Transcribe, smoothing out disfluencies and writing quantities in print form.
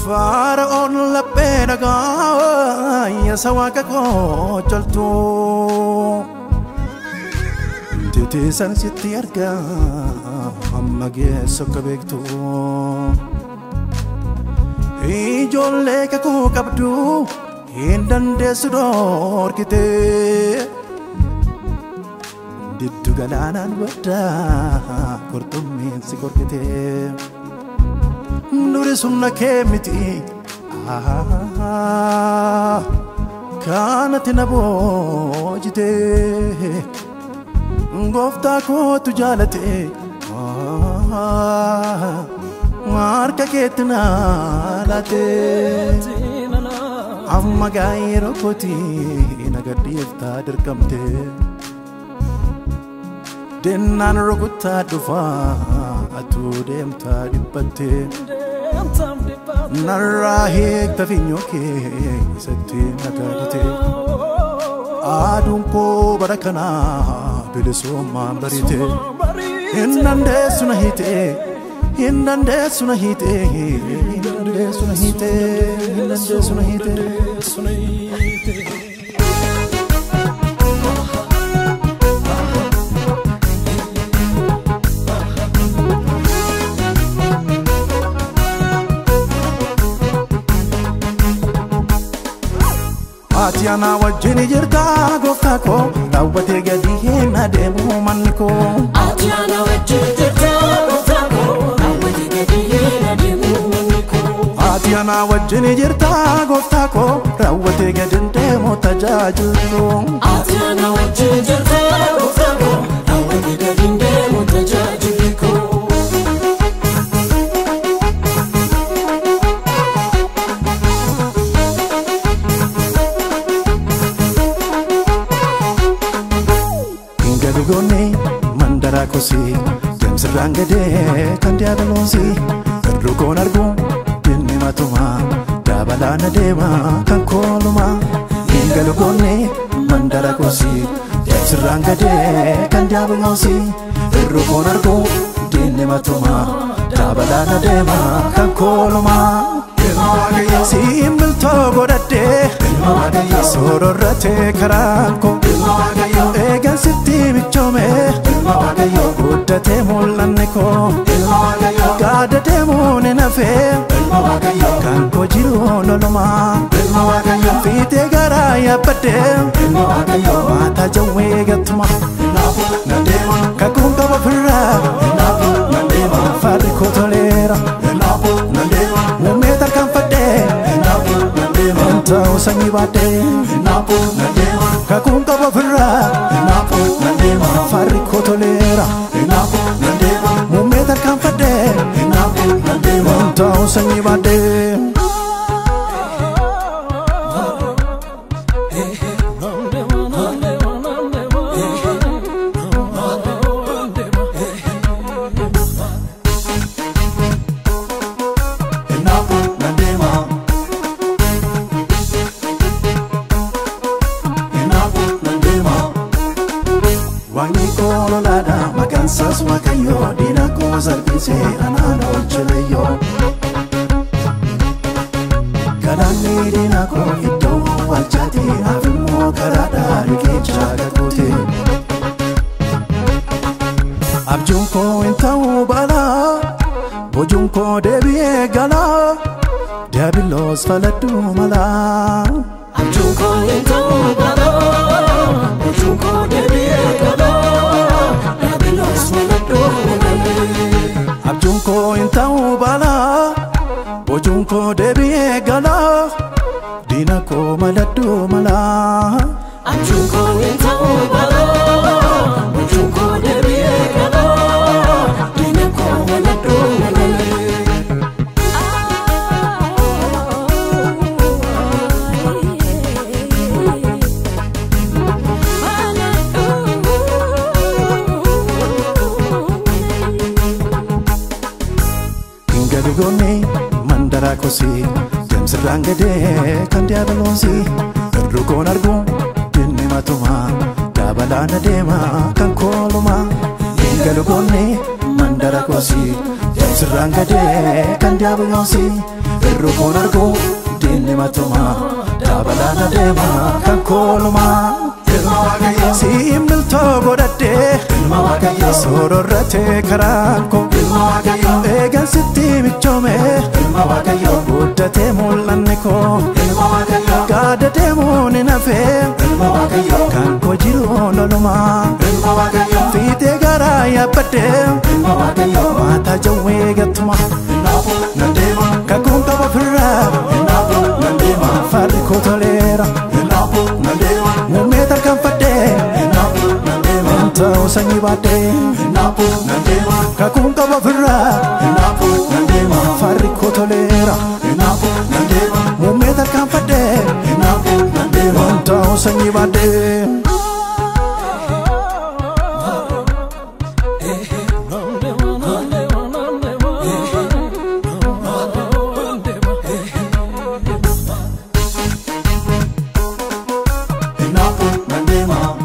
Faraon labbee ya sawaka ko jaltu titiisan sitti arga amma geessa akka beektu ijoollee kakuu qabdu hin dandeessu dhorkite diddu galaanaan waddaa qurxummiin si qorkite nuri sunna kee miti kaanati na boojite gooftaa kootu jaalate harka keetti na laate amma gaayiroo kooti nagadhiiftaa dirqamte dennaan rukuttaa dhufaa atuu deemtaa dhibbatte narraa hiikta finyoo kee isatti nagaadite aduun koo bara kanaa bilisummaan barite hin dandeessu na hiite hin dandeessu na hiite hin dandeessu na hiite hin dandeessu na hiite Atiana wajjini jirta gooftaa koo raawwatee gadi hin adeemu manni koo Atiana wajjini jirta gooftaa koo raawwatee gadi hin adeemu manni koo Atiana wajjini jirta gooftaa koo raawwatee gadi hin deemu tajaajilu Atiana wajjini jirta gooftaa koo raawwatee gadi hin deemu tajaajilu Gone mandara kosi demsirraan gadee kan diiyaabaloosi irrukoon argu dinni matuma dabalaan adeema kan kooluma gone mandara kosi demsirraan gadee kan diiyaabaloosi irrukoon argu dinni matuma dabalaan adeema kan kooluma Simbiltoo godhadhee sororratee karaan koo eegan sitti michoome guddatee mul'anne koo gaada deemuun hin hafee kan koo jiru lolumaa fiitee garaa yaabbadhee maataa jawwee gattuma kakuun qaba firraa farri koo toleera Muumee tarkaanfadhee ta'uu sanyii baadhee kakuun qaba firraa farri koo toleera Muumee tarkaanfadhee ta'uu sanyii baadhee Wangi kono lada makansas makayo dina ko salpise anano cheleyo Kadani dina ko hiddo walchati afimo karada rikicha gakote Abjun ko intau bala bojun ko debiye gala Diabilos faladu mala Abjun ko intau bala bojun ko debiye gala Abjunko intau bala bojunko debiye gala dinako maladdu mala Abjunko intau bala bojunko debiye gala dinako maladdu mala Gone mandara kosi demsirraan gadee kan diiyaabaloosi irrukoon argu dinni matuma dabalaan adeema kan kooluma gone mandara kosi Sirangade kan diabelosi Rukun argu dini matuma Dabalana dema kan koluma Simbil togo dade Sororate karanko Egan sitti michome Uddate mulanneko Gada demo ninafe Kan ko jiru noluma Fite gara yabbade Mata jawe gatuma Kakun kaba firra Farri ko tolera Mume tarkan fadde Mentau sanyi bade Kakun kaba firra Farri ko tolera Mume tarkan fadde Mentau sanyi bade Nandema